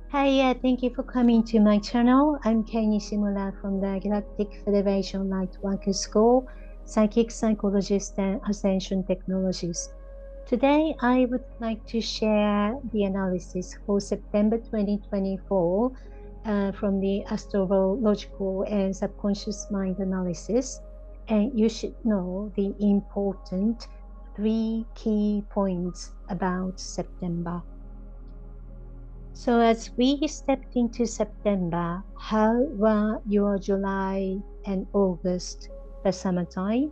Hi, thank you for coming to my channel. I'm Kei Nishimura from the Galactic Federation Lightworker School, Psychic Psychologist and Ascension Technologist. Today, I would like to share the analysis for September 2024 from the astrological and subconscious mind analysis. And you should know the important three key points about September. So as we stepped into September, how were your July and August, the summertime?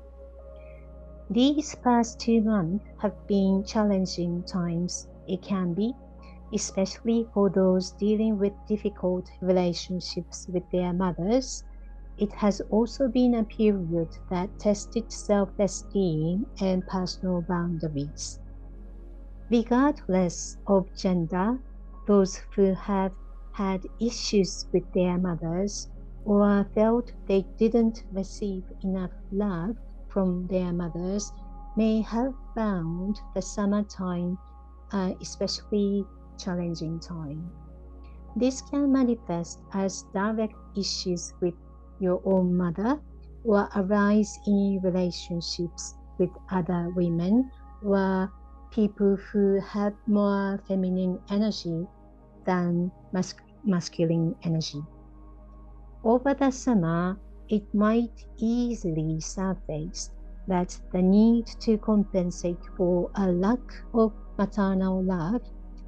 These past 2 months have been challenging times. It can be, especially for those dealing with difficult relationships with their mothers. It has also been a period that tested self-esteem and personal boundaries. Regardless of gender, those who have had issues with their mothers or felt they didn't receive enough love from their mothers may have found the summertime especially challenging time. This can manifest as direct issues with your own mother or arise in relationships with other women or people who have more feminine energy than masculine energy. Over the summer, it might easily surface that the need to compensate for a lack of maternal love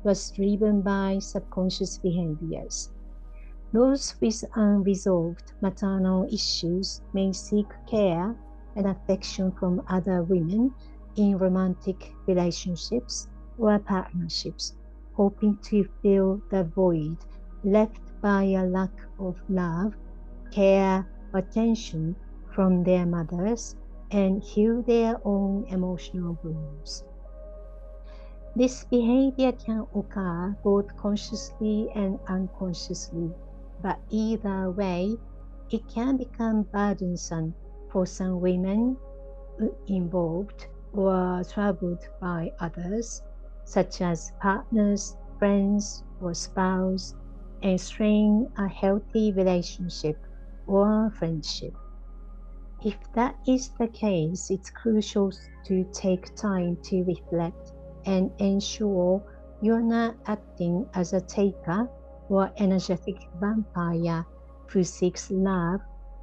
was driven by subconscious behaviors. Those with unresolved maternal issues may seek care and affection from other women in romantic relationships or partnerships, hoping to fill the void left by a lack of love, care, or attention from their mothers and heal their own emotional wounds. This behavior can occur both consciously and unconsciously, but either way, it can become burdensome for some women involved or troubled by others, such as partners, friends, or spouse, and strain a healthy relationship or friendship. If that is the case, it's crucial to take time to reflect and ensure you're not acting as a taker or energetic vampire who seeks love,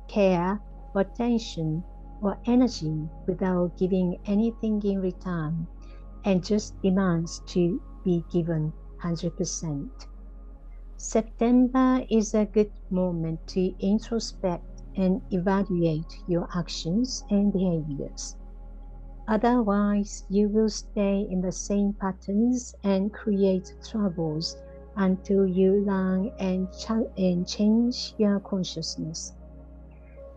care, or attention or energy without giving anything in return and just demands to be given 100%. September is a good moment to introspect and evaluate your actions and behaviors. Otherwise, you will stay in the same patterns and create troubles until you learn and change your consciousness.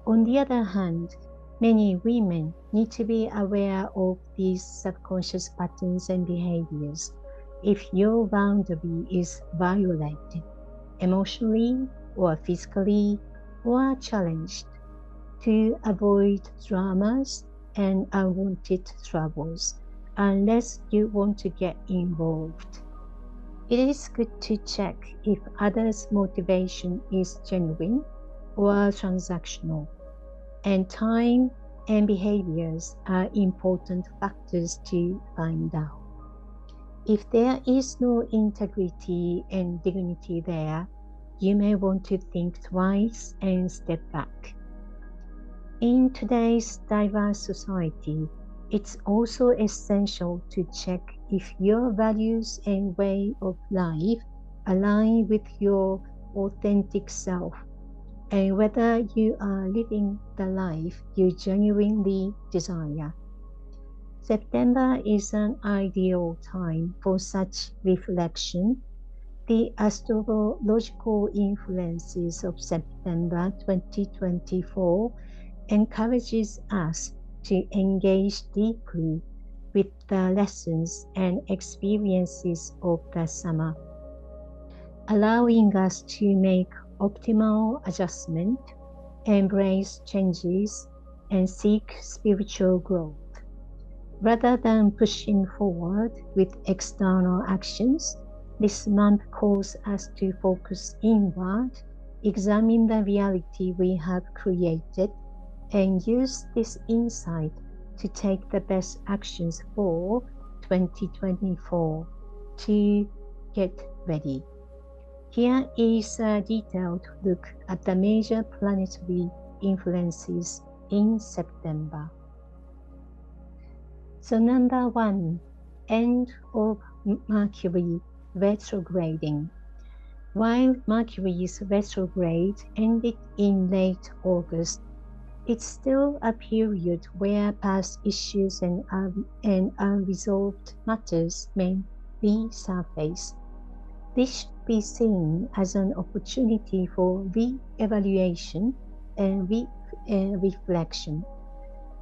On the other hand, many women need to be aware of these subconscious patterns and behaviors. If your boundary is violated, emotionally or physically or challenged, to avoid dramas and unwanted troubles unless you want to get involved. It is good to check if others' motivation is genuine or transactional, and time and behaviors are important factors to find out. If there is no integrity and dignity there, you may want to think twice and step back. In today's diverse society, it's also essential to check if your values and way of life align with your authentic self and whether you are living the life you genuinely desire. September is an ideal time for such reflection. The astrological influences of September 2024 encourages us to engage deeply with the lessons and experiences of the summer, allowing us to make optimal adjustment, embrace changes, and seek spiritual growth. Rather than pushing forward with external actions, This month calls us to focus inward, examine the reality we have created, and use this insight to take the best actions for 2024 to get ready. Here is a detailed look at the major planetary influences in September. So number 1, end of Mercury retrograding. While Mercury's retrograde ended in late August, it's still a period where past issues and unresolved matters may resurface. This should be seen as an opportunity for re-evaluation and reflection.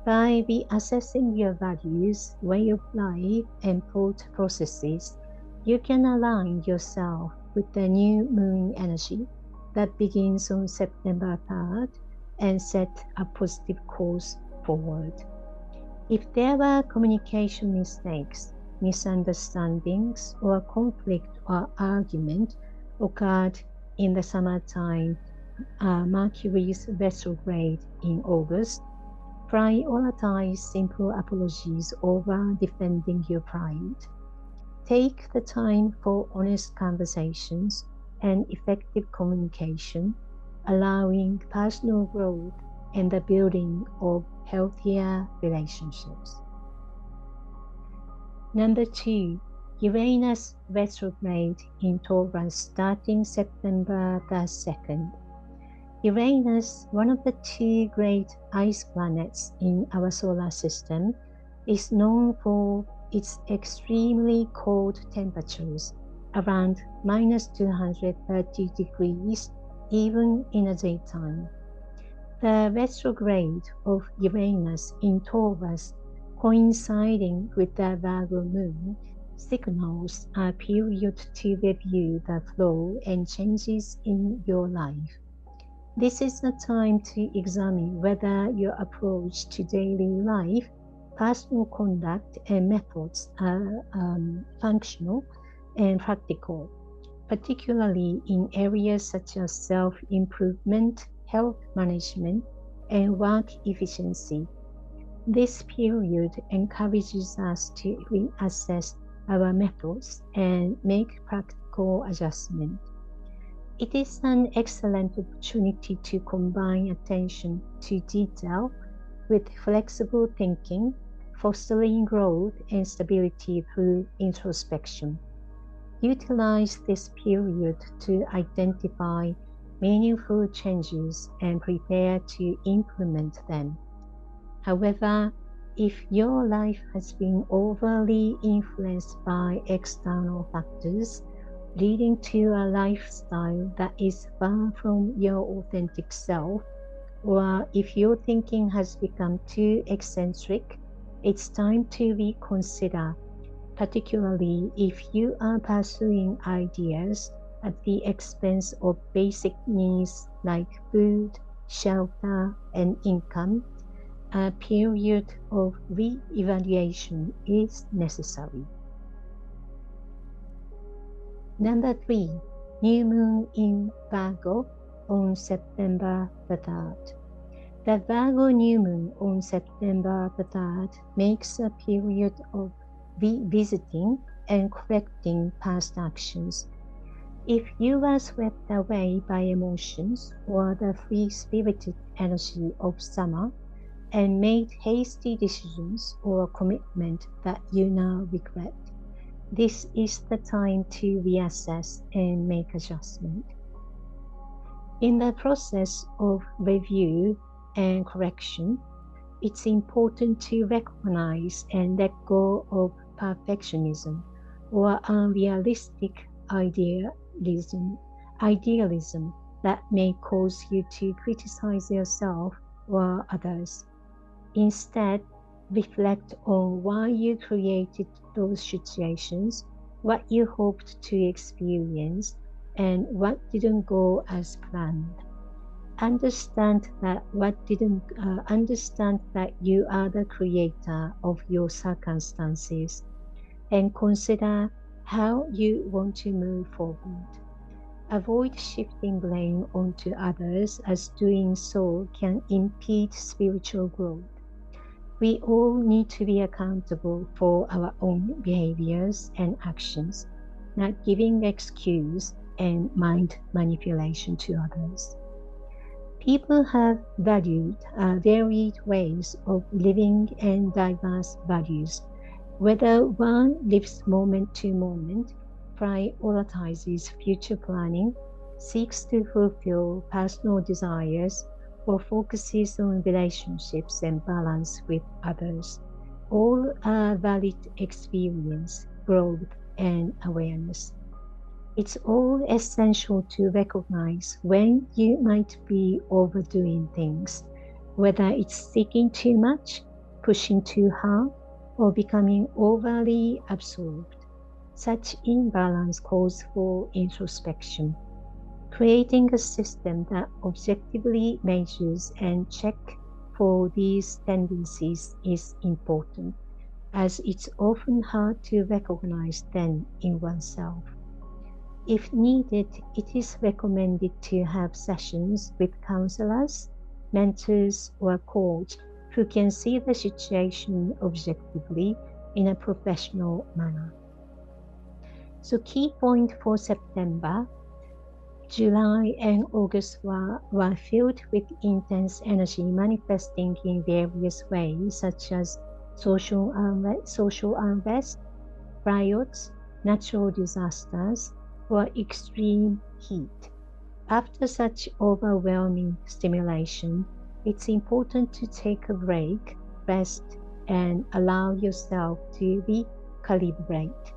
By reassessing your values, way of life, and thought processes, you can align yourself with the new moon energy that begins on September 3rd and set a positive course forward. If there were communication mistakes, misunderstandings, or conflict or argument occurred in the summertime, Mercury's retrograde in August, prioritize simple apologies over defending your pride. Take the time for honest conversations and effective communication, allowing personal growth and the building of healthier relationships. Number 2, Uranus retrograde in Taurus starting September the 2nd. Uranus, one of the 2 great ice planets in our solar system, is known for its extremely cold temperatures, around minus 230 degrees, even in the daytime. The retrograde of Uranus in Taurus, coinciding with the Virgo moon, signals a period to review the flow and changes in your life. This is the time to examine whether your approach to daily life, personal conduct, and methods are functional and practical, particularly in areas such as self-improvement, health management, and work efficiency. This period encourages us to reassess our methods and make practical adjustments. It is an excellent opportunity to combine attention to detail with flexible thinking, fostering growth and stability through introspection. Utilize this period to identify meaningful changes and prepare to implement them. However, if your life has been overly influenced by external factors, leading to a lifestyle that is far from your authentic self, or if your thinking has become too eccentric, it's time to reconsider, particularly if you are pursuing ideas at the expense of basic needs like food, shelter, and income. A period of re-evaluation is necessary. Number 3, new moon in Virgo on September the 3rd. The Virgo new moon on September the 3rd makes a period of revisiting and correcting past actions. If you were swept away by emotions or the free-spirited energy of summer and made hasty decisions or commitment that you now regret, this is the time to reassess and make adjustment. In the process of review and correction, it's important to recognize and let go of perfectionism or unrealistic idealism that may cause you to criticize yourself or others. Instead, reflect on why you created those situations, what you hoped to experience, and what didn't go as planned. Understand that you are the creator of your circumstances, and consider how you want to move forward. Avoid shifting blame onto others, as doing so can impede spiritual growth. We all need to be accountable for our own behaviors and actions, not giving excuse and mind manipulation to others. People have valued varied ways of living and diverse values. Whether one lives moment to moment, prioritizes future planning, seeks to fulfill personal desires, or focuses on relationships and balance with others, all are valid experience, growth, and awareness. It's all essential to recognize when you might be overdoing things, whether it's seeking too much, pushing too hard, or becoming overly absorbed. Such imbalance calls for introspection. Creating a system that objectively measures and checks for these tendencies is important, as it's often hard to recognize them in oneself. If needed, it is recommended to have sessions with counselors, mentors, or coach who can see the situation objectively in a professional manner. So, key point for September: July and August were filled with intense energy manifesting in various ways, such as social unrest, riots, natural disasters, or extreme heat. After such overwhelming stimulation, it's important to take a break, rest, and allow yourself to recalibrate.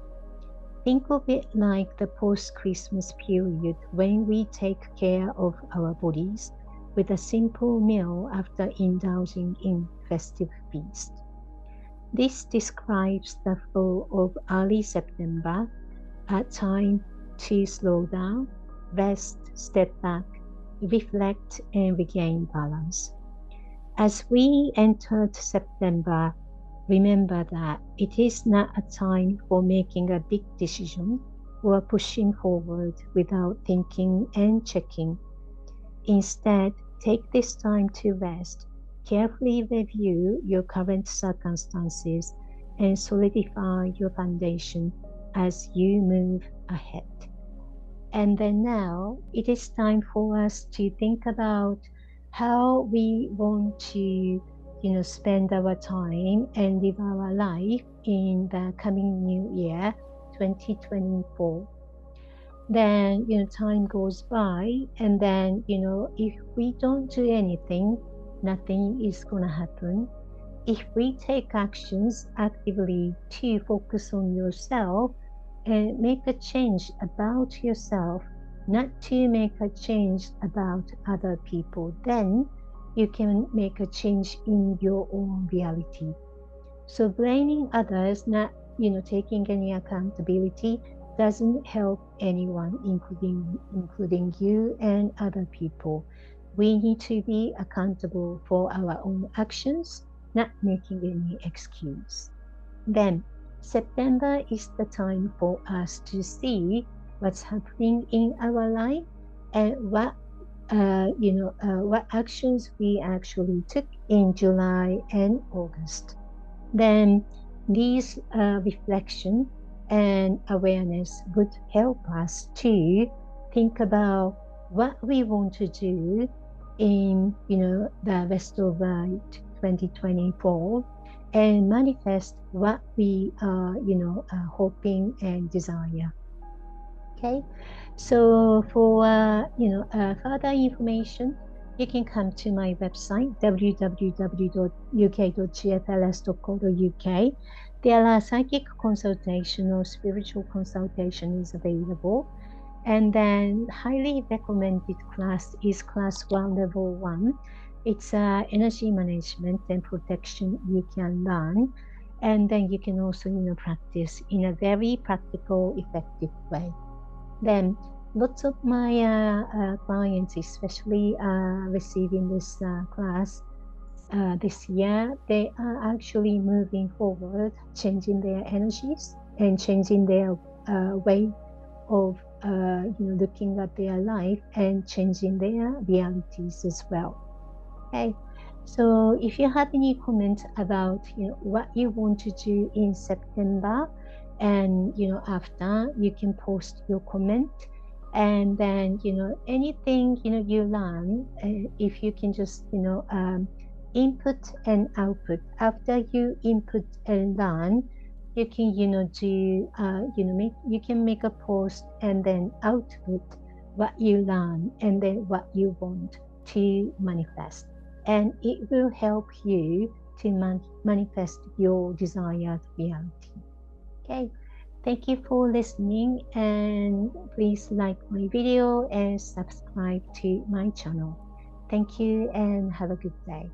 Think of it like the post-Christmas period when we take care of our bodies with a simple meal after indulging in festive feast. This describes the flow of early September, a time to slow down, rest, step back, reflect, and regain balance. As we entered September, remember that it is not a time for making a big decision or pushing forward without thinking and checking. Instead, take this time to rest, carefully review your current circumstances, and solidify your foundation as you move ahead. And then now it is time for us to think about how we want to, spend our time and live our life in the coming new year, 2024. Then, time goes by, and then, if we don't do anything, nothing is going to happen. If we take actions actively to focus on yourself and make a change about yourself, not to make a change about other people, then you can make a change in your own reality. So blaming others, not taking any accountability, doesn't help anyone, including you and other people. We need to be accountable for our own actions, not making any excuse. Then September is the time for us to see what's happening in our life and what actions we actually took in July and August. Then these reflection and awareness would help us to think about what we want to do in the rest of 2024 and manifest what we are hoping and desire. Okay, so for further information, you can come to my website www.uk.gfls.co.uk. There are psychic consultation or spiritual consultation is available. And then highly recommended class is class 1, level 1. It's energy management and protection you can learn. And then you can also practice in a very practical, effective way. Then lots of my clients, especially receiving this class this year, they are actually moving forward, changing their energies and changing their way of looking at their life and changing their realities as well. Okay, so if you have any comments about what you want to do in September, and after, you can post your comment. And then anything you learn, if you can just input and output. After you input and learn, you can do you can make a post and then output what you learn and then what you want to manifest, and it will help you to manifest your desired reality. Okay, thank you for listening, and please like my video and subscribe to my channel. Thank you and have a good day.